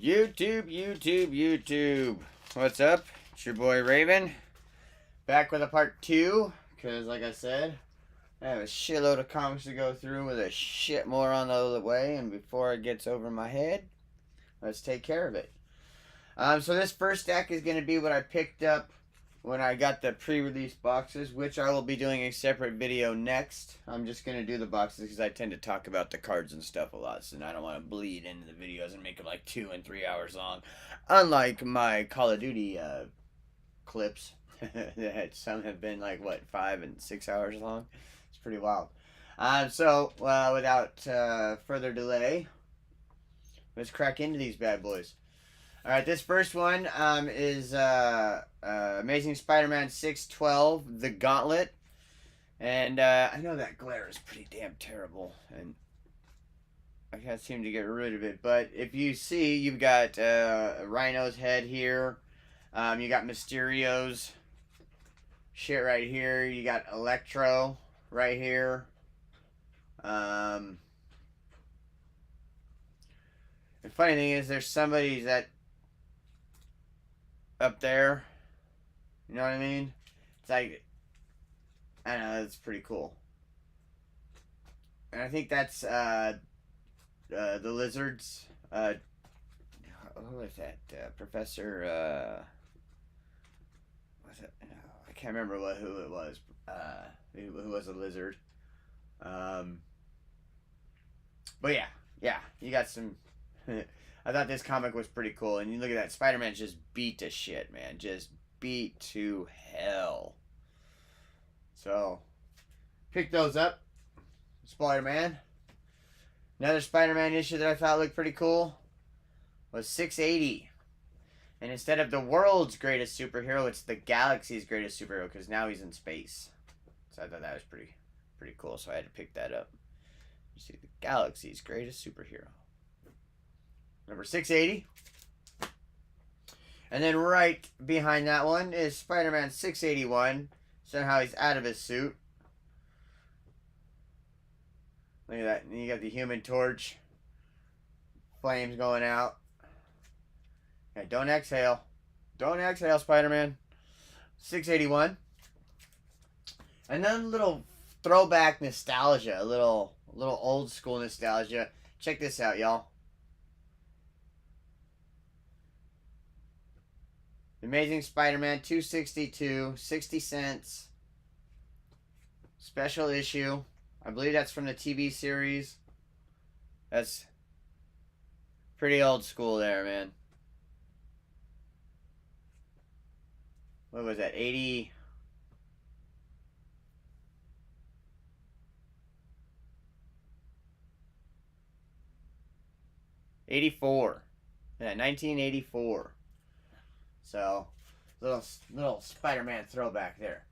YouTube. What's up? It's your boy Raven. Back with a part 2. Because, like I said, I have a shitload of comics to go through with a shit more on the other way. And before it gets over my head, let's take care of it. So this first stack is going to be what I picked up when I got the pre-release boxes, which I will be doing a separate video next. I'm just going to do the boxes because I tend to talk about the cards and stuff a lot, so I don't want to bleed into the videos and make them like 2 and 3 hours long. Unlike my Call of Duty clips, some have been like, 5 and 6 hours long? It's pretty wild. Without further delay, let's crack into these bad boys. Alright, this first one is Amazing Spider-Man 612, The Gauntlet. And I know that glare is pretty damn terrible, and I can't seem to get rid of it. But if you see, you've got Rhino's head here. You got Mysterio's shit right here. You got Electro right here. The funny thing is there's somebody that up there, you know what I mean? It's like, I don't know, it's pretty cool. And I think that's the Lizards. Who was that? Professor. Was it? No, I can't remember who it was. Who was a lizard? But yeah, you got some. I thought this comic was pretty cool, and you look at that, Spider-Man just beat to shit, man. Just beat to hell. So, pick those up. Spider-Man. Another Spider-Man issue that I thought looked pretty cool was 680. And instead of the world's greatest superhero, it's the galaxy's greatest superhero, because now he's in space. So I thought that was pretty cool, so I had to pick that up. You see, the galaxy's greatest superhero. Number 680. And then right behind that one is Spider-Man 681. Somehow he's out of his suit. Look at that. And you got the Human Torch. Flames going out. Okay, don't exhale. Don't exhale, Spider-Man. 681. And then a little throwback nostalgia. A little old school nostalgia. Check this out, y'all. Amazing Spider-Man 262, 60 cents. Special issue. I believe that's from the TV series. That's pretty old school there, man. What was that? 80. '84. Yeah, 1984. So, little Spider-Man throwback there.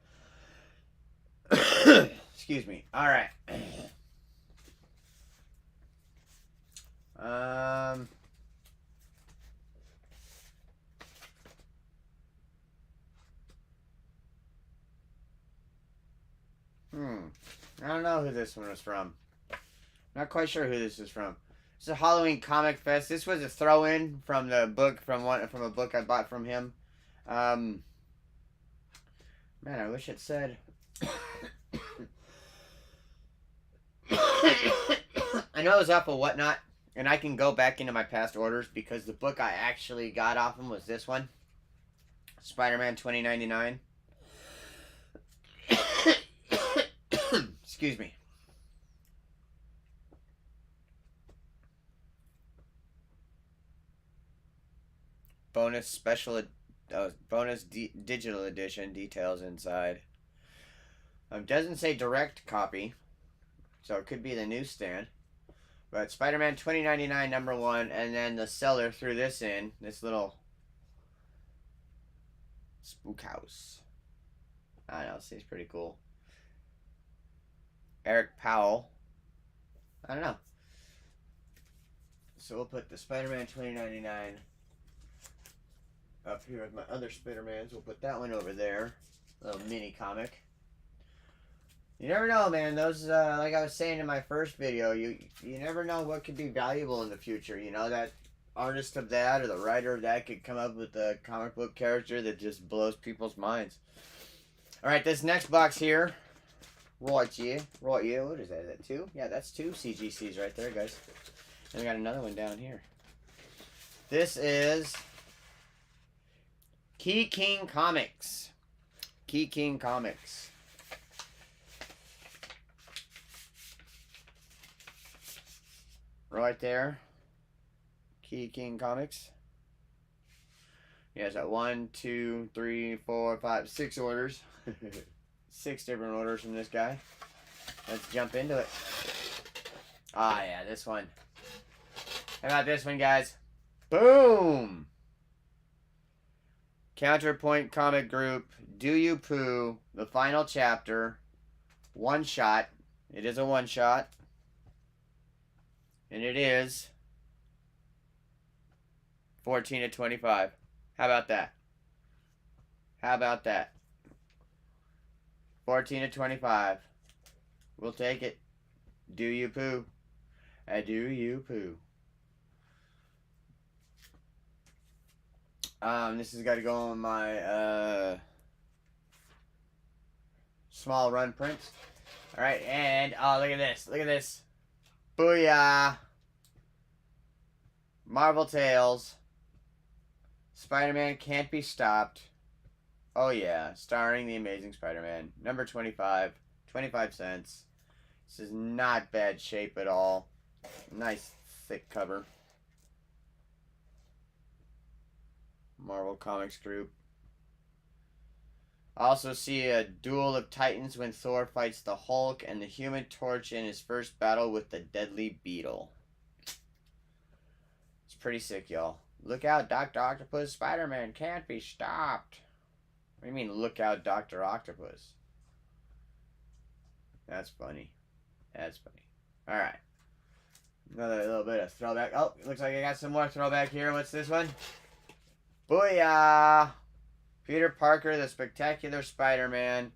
Excuse me. All right. I don't know who this one was from. Not quite sure who this is from. It's a Halloween Comic Fest. This was a throw-in from the book from a book I bought from him. Man, I wish it said. I know it was off of Whatnot, and I can go back into my past orders because the book I actually got off him was this one, Spider-Man 2099. Excuse me. Bonus digital edition details inside. Doesn't say direct copy, so it could be the newsstand. But Spider-Man 2099 #1, and then the seller threw this in, this little spook house. I don't know, seems pretty cool. Eric Powell. I don't know. So we'll put the Spider-Man 2099 up here with my other Spider-Mans. We'll put that one over there. Little mini comic. You never know, man. Those, like I was saying in my first video, you never know what could be valuable in the future. You know, that artist of that or the writer of that could come up with a comic book character that just blows people's minds. Alright, this next box here. Right, yeah. What is that? Is that 2? Yeah, that's 2 CGCs right there, guys. And we got another one down here. This is Key King Comics. Key King Comics. Right there. Key King Comics. He has that 1, 2, 3, 4, 5, 6 orders. 6 different orders from this guy. Let's jump into it. Ah, yeah, this one. How about this one, guys? Boom! Counterpoint Comic Group, Do You Poo, the final chapter. One shot. It is a one shot. And it is 14 of 25. How about that? How about that? 14 of 25. We'll take it. Do you poo? I do you poo. This has got to go on my small run prints. Alright, and oh, look at this. Look at this. Booyah. Marvel Tales. Spider-Man Can't Be Stopped. Oh yeah, starring the Amazing Spider-Man. Number 25. 25 cents. This is not bad shape at all. Nice thick cover. Marvel Comics Group. Also see a duel of titans when Thor fights the Hulk and the Human Torch in his first battle with the Deadly Beetle. It's pretty sick, y'all. Look out, Dr. Octopus. Spider-Man can't be stopped. What do you mean, look out, Dr. Octopus? That's funny. That's funny. Alright. Another little bit of throwback. Oh, looks like I got some more throwback here. What's this one? Booyah! Peter Parker, the Spectacular Spider-Man.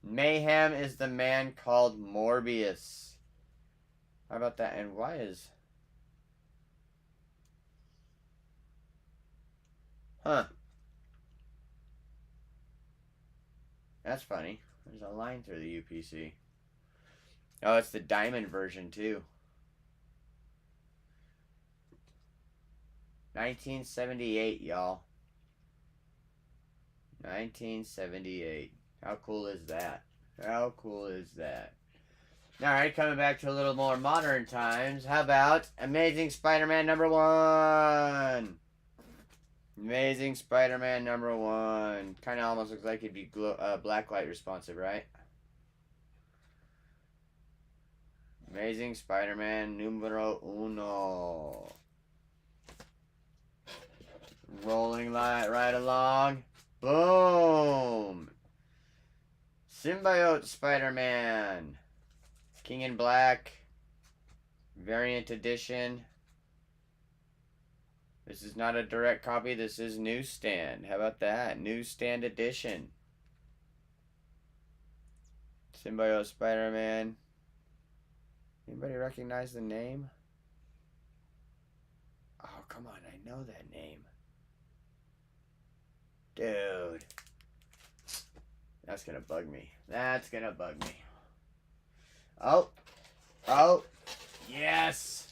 Mayhem is the man called Morbius. How about that? And why is... Huh. That's funny. There's a line through the UPC. Oh, it's the diamond version, too. 1978, y'all. 1978. How cool is that? How cool is that? Alright, coming back to a little more modern times. How about Amazing Spider-Man #1? Amazing Spider-Man #1. Kind of almost looks like it'd be blacklight responsive, right? Amazing Spider-Man #1. Rolling light right along. Boom! Symbiote Spider-Man. King in Black. Variant edition. This is not a direct copy. This is newsstand. How about that? Newsstand edition. Symbiote Spider-Man. Anybody recognize the name? Oh, come on. I know that name. Dude. That's gonna bug me. That's gonna bug me. Oh. Oh. Yes.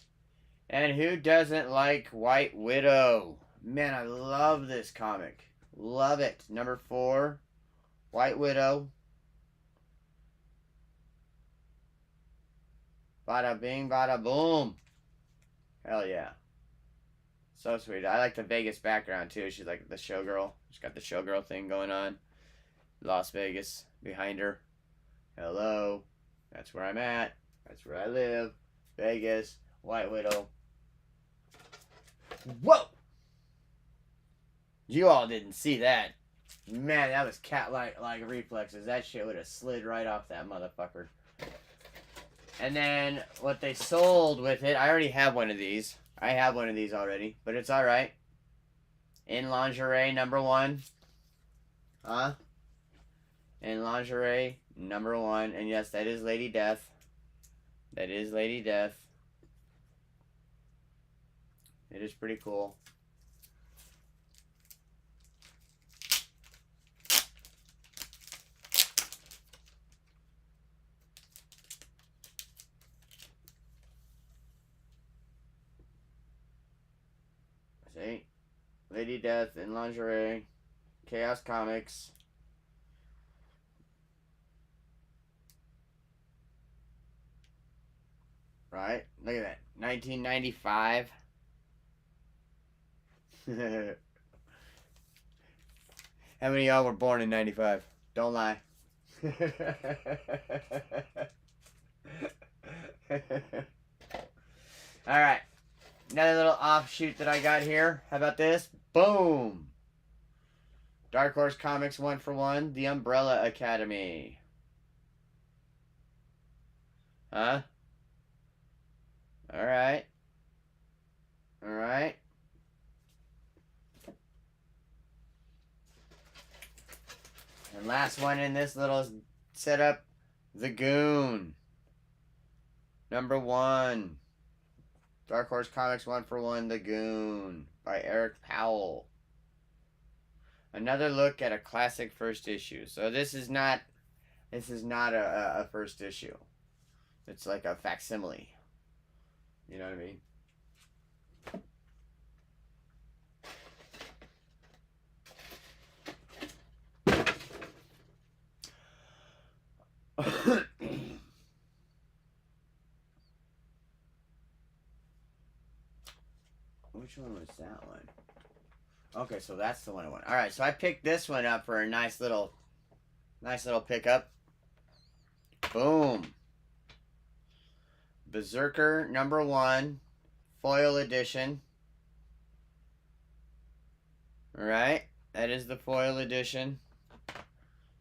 And who doesn't like White Widow? Man, I love this comic. Love it. #4. White Widow. Bada bing, bada boom. Hell yeah. So sweet. I like the Vegas background too. She's like the showgirl. She's got the showgirl thing going on. Las Vegas behind her. Hello. That's where I'm at. That's where I live. Vegas. White Widow. Whoa! You all didn't see that. Man, that was cat-like reflexes. That shit would have slid right off that motherfucker. And then what they sold with it, I already have one of these. I have one of these already, but it's alright. In lingerie #1. Huh? In lingerie #1. And yes, that is Lady Death. That is Lady Death. It is pretty cool. See? Lady Death in lingerie. Chaos Comics. Right? Look at that. 1995. How many of y'all were born in 95? Don't lie. Alright. Another little offshoot that I got here. How about this? Boom! Dark Horse Comics 1-for-1. The Umbrella Academy. Huh? Alright. Alright. And last one in this little setup. The Goon. #1. Dark Horse Comics 1-for-1. The Goon. By Eric Powell. Another look at a classic first issue. So this is not a first issue. It's like a facsimile. You know what I mean? Which one was that one? Okay, so that's the one I want. All right, so I picked this one up for a nice little pickup. Boom. Berserker #1, foil edition. All right, that is the foil edition.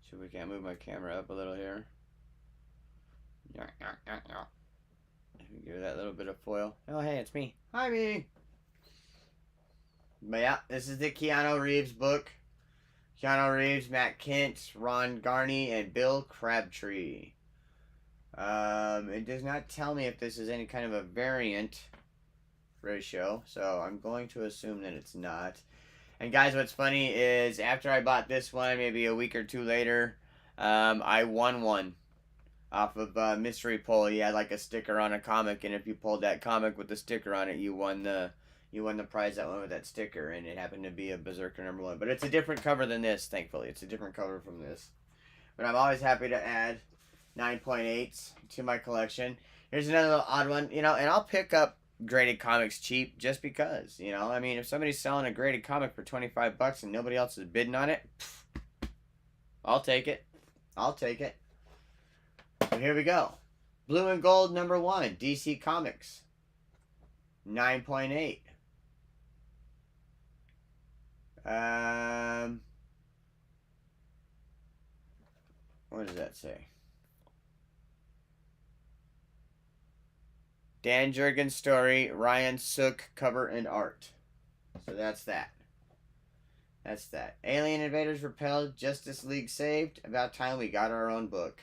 So we can't move my camera up a little here. Give it that little bit of foil. Oh, hey, it's me. Hi, me. But yeah, this is the Keanu Reeves book. Keanu Reeves, Matt Kent, Ron Garney, and Bill Crabtree. It does not tell me if this is any kind of a variant ratio, so I'm going to assume that it's not. And guys, what's funny is after I bought this one, maybe a week or two later, I won one off of Mystery Pull. He had like a sticker on a comic, and if you pulled that comic with the sticker on it, you won the prize that went with that sticker, and it happened to be a Berserker #1. But it's a different cover than this, thankfully. It's a different cover from this. But I'm always happy to add 9.8s to my collection. Here's another little odd one, and I'll pick up graded comics cheap just because, I mean, if somebody's selling a graded comic for $25 and nobody else is bidding on it, I'll take it. I'll take it. So here we go. Blue and Gold #1, DC Comics. 9.8. What does that say? Dan Jurgens story, Ryan Sook cover and art. So that's that. That's that. Alien invaders repelled, Justice League saved. About time we got our own book.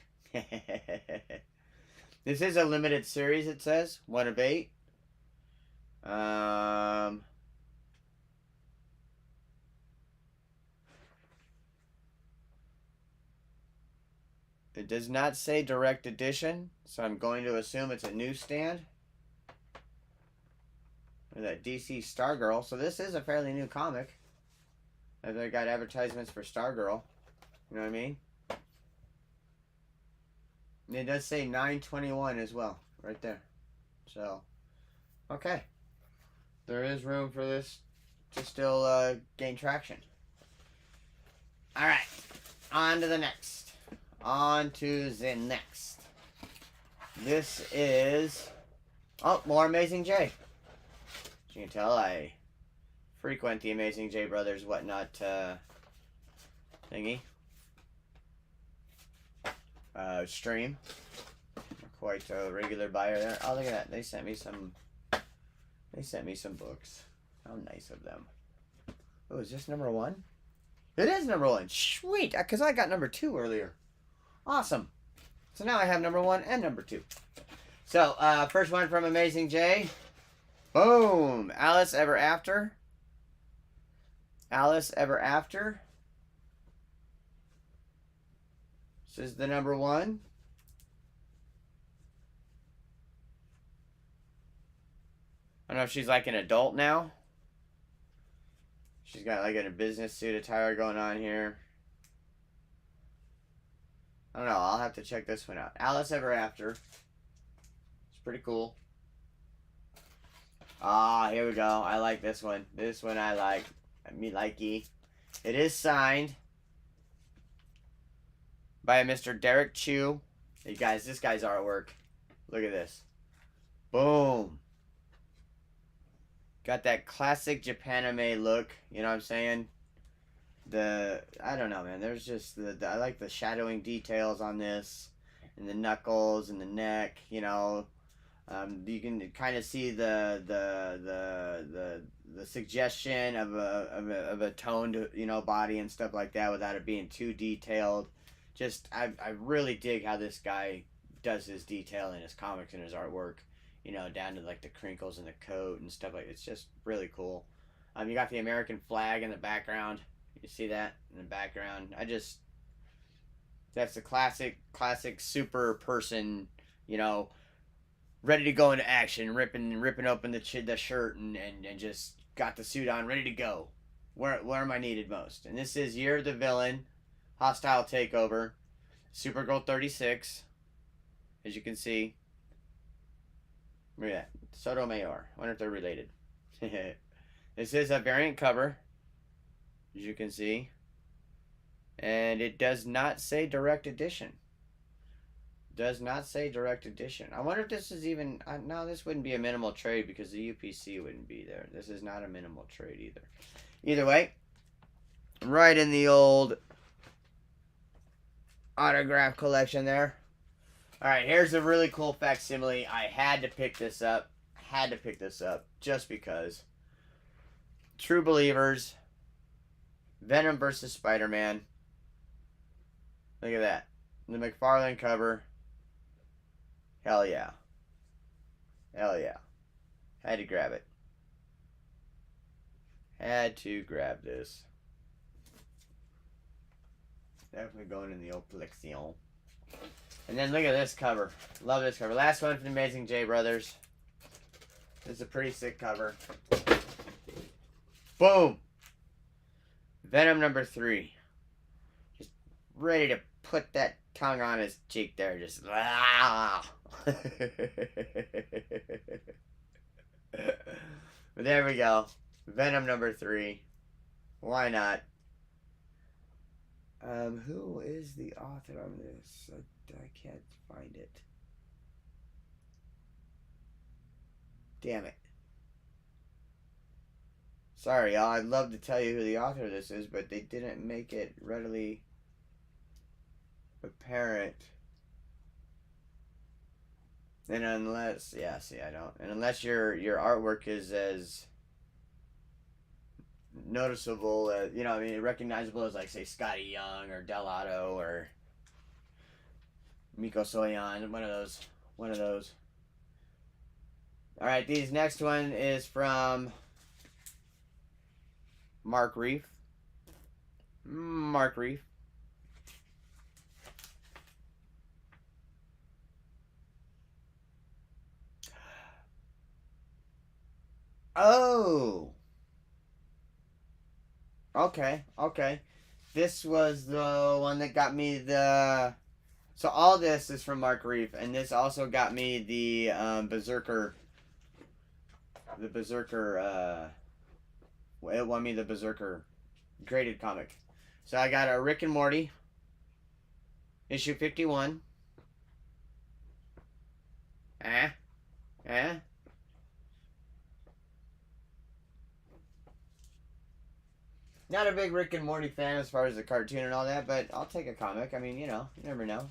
This is a limited series, it says. 1 of 8. It does not say direct edition, so I'm going to assume it's a newsstand. That DC Stargirl. So this is a fairly new comic. They got advertisements for Stargirl. You know what I mean? And it does say 9/21 as well, right there. So, okay. There is room for this to still gain traction. Alright. On to the next. On to the next. This is... Oh, more Amazing J. As you can tell, I frequent the Amazing J Brothers whatnot thingy. Stream. Quite a regular buyer there. Oh, look at that. They sent me some books. How nice of them. Oh, is this #1? It is #1. Sweet, because I got #2 earlier. Awesome. So now I have #1 and #2. So, first one from Amazing J. Boom! Alice Ever After. Alice Ever After. This is the number one. I don't know if she's like an adult now. She's got like a business suit attire going on here. I don't know. I'll have to check this one out. Alice Ever After. It's pretty cool. Ah, here we go. I like this one. This one I like. Me likey. It is signed by Mr. Derek Chu. Hey guys, this guy's artwork. Look at this. Boom. Got that classic Japanime look. You know what I'm saying? I don't know, man. There's just I like the shadowing details on this, and the knuckles and the neck. You know, you can kind of see the suggestion of a toned, you know, body and stuff like that without it being too detailed. Just I really dig how this guy does his detail in his comics and his artwork. You know, down to like the crinkles in the coat and stuff like that. It's just really cool. You got the American flag in the background. You see that in the background? That's the classic super person, you know, ready to go into action, ripping open the shirt and just got the suit on, ready to go. Where am I needed most? And this is Year of the Villain, Hostile Takeover, Supergirl 36, as you can see. Look at that. Sotomayor. I wonder if they're related. This is a variant cover, as you can see. And it does not say direct edition. Does not say direct edition. I wonder if this is even... no, this wouldn't be a minimal trade because the UPC wouldn't be there. This is not a minimal trade either. Either way, right in the old autograph collection there. Alright, here's a really cool facsimile. I had to pick this up. Just because. True Believers. Venom versus Spider-Man. Look at that. The McFarlane cover. Hell yeah. Hell yeah. Had to grab it. Had to grab this. Definitely going in the old collection. And then look at this cover. Love this cover. Last one from the Amazing J Brothers. This is a pretty sick cover. Boom! Venom number 3. Just ready to put that tongue on his cheek there. Just... But there we go. Venom number 3. Why not? Who is the author on this? I can't find it. Damn it. Sorry, y'all. I'd love to tell you who the author of this is, but they didn't make it readily apparent. And unless, yeah, see, I don't. And unless your artwork is as noticeable as, you know, I mean, recognizable as, like, say, Scotty Young or Delato or Miko Soyan, one of those. All right, these next one is from Mark Reef. Oh. Okay. This was the one that got me the... So all this is from Mark Reef, and this also got me the Berserker... The Berserker, it won me the Berserker graded comic. So I got a Rick and Morty, issue 51. Not a big Rick and Morty fan as far as the cartoon and all that, but I'll take a comic. I mean, you know, you never know.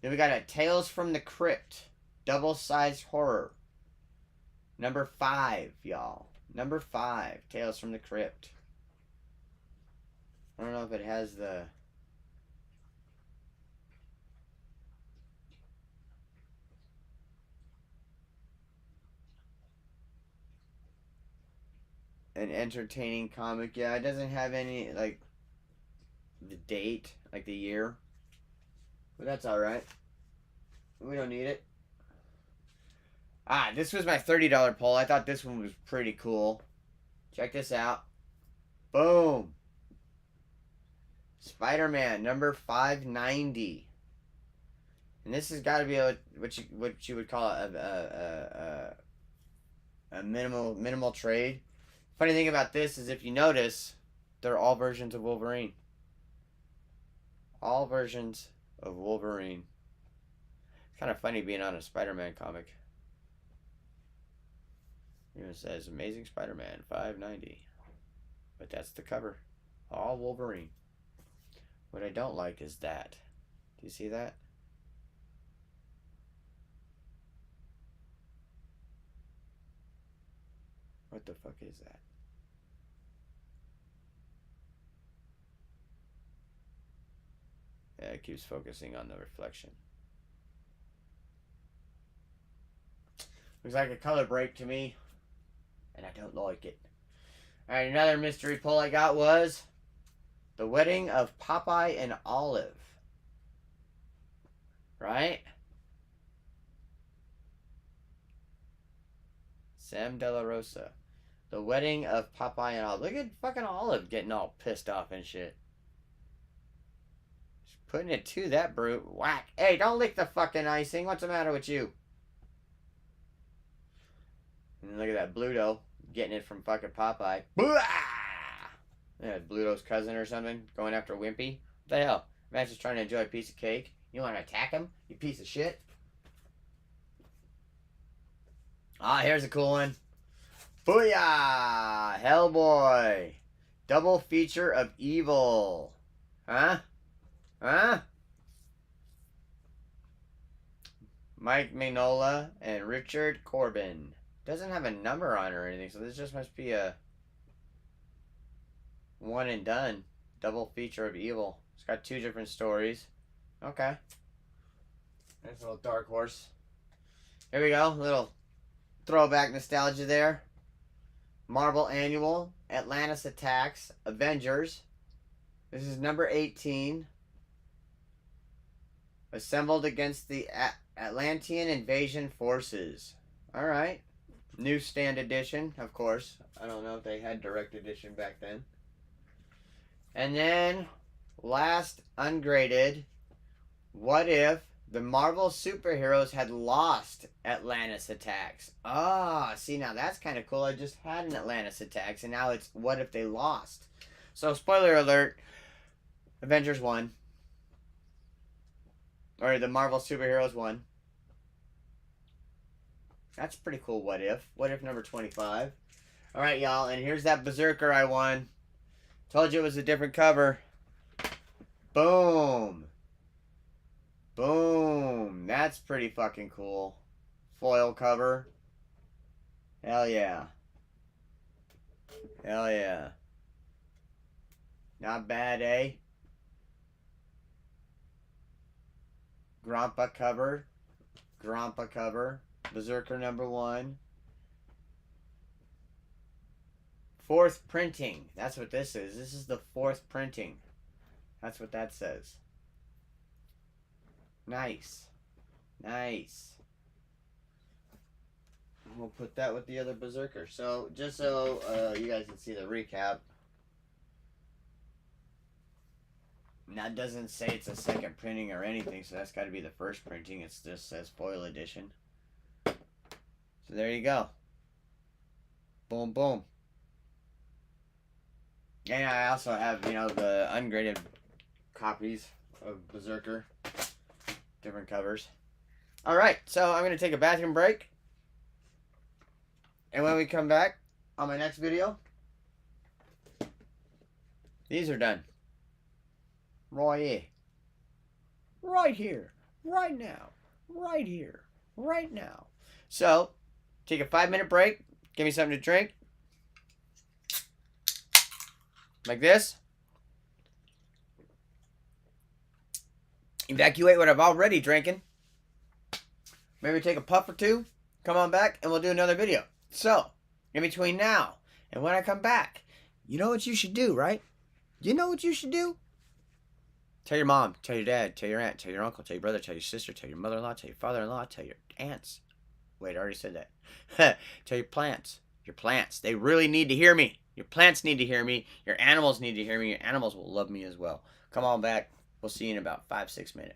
Then we got a Tales from the Crypt, double-sized horror. Number 5, y'all. Number 5, Tales from the Crypt. I don't know if it has the... an entertaining comic. Yeah, it doesn't have any, like, the date, like the year. But that's alright. We don't need it. Ah, this was my $30 pull. I thought this one was pretty cool. Check this out. Boom. Spider-Man number 590. And this has got to be what you would call a minimal trade. Funny thing about this is, if you notice, they're all versions of Wolverine. All versions of Wolverine. It's kind of funny being on a Spider-Man comic. It says Amazing Spider-Man 590. But that's the cover. All Wolverine. What I don't like is that. Do you see that? What the fuck is that? Yeah, it keeps focusing on the reflection. Looks like a color break to me, and I don't like it. Alright, another mystery pull I got was The Wedding of Popeye and Olive. Right? Sam De La Rosa. The Wedding of Popeye and Olive. Look at fucking Olive getting all pissed off and shit. Just putting it to that brute. Whack. Hey, don't lick the fucking icing. What's the matter with you? And look at that Bluto getting it from fucking Popeye. Blah! Yeah, Bluto's cousin or something going after Wimpy. What the hell? Man's just trying to enjoy a piece of cake. You want to attack him? You piece of shit. Ah, here's a cool one. Booyah! Hellboy. Double feature of evil. Huh? Huh? Mike Mignola and Richard Corbin. Doesn't have a number on it or anything, so this just must be a one and done. Double feature of evil. It's got 2 different stories. Okay. Nice little Dark Horse. Here we go. Little throwback nostalgia there. Marvel Annual. Atlantis Attacks. Avengers. This is number 18. Assembled against the Atlantean invasion forces. Alright. Newsstand edition, of course. I don't know if they had direct edition back then. And then, last ungraded, what if the Marvel superheroes had lost Atlantis Attacks? Ah, see, now that's kind of cool. I just had an Atlantis Attacks, and now it's what if they lost? So, spoiler alert, Avengers won. Or the Marvel superheroes won. That's pretty cool, what if. What if number 25. Alright, y'all, and here's that Berserker I won. Told you it was a different cover. Boom. Boom. That's pretty fucking cool. Foil cover. Hell yeah. Hell yeah. Not bad, eh? Grompa cover. Grompa cover. Berserker number 1. 4th printing. That's what this is. This is the 4th printing. That's what that says. Nice. Nice. We'll put that with the other Berserker. So, just so you guys can see the recap. That doesn't say it's a 2nd printing or anything, so that's got to be the 1st printing. It just says foil edition. So there you go. Boom, boom. And I also have, you know, the ungraded copies of Berserker. Different covers. Alright, so I'm going to take a bathroom break. And when we come back on my next video, these are done. Right here. Right now. Right here. Right now. So, take a 5-minute break. Give me something to drink. Like this. Evacuate what I've already drinking. Maybe take a puff or 2. Come on back and we'll do another video. So, in between now And when I come back, you know what you should do, right? You know what you should do? Tell your mom, tell your dad, tell your aunt, tell your uncle, tell your brother, tell your sister, tell your mother-in-law, tell your father-in-law, tell your aunts. Wait, I already said that. Tell your plants. Your plants. They really need to hear me. Your plants need to hear me. Your animals need to hear me. Your animals will love me as well. Come on back. We'll see you in about 5-6 minutes.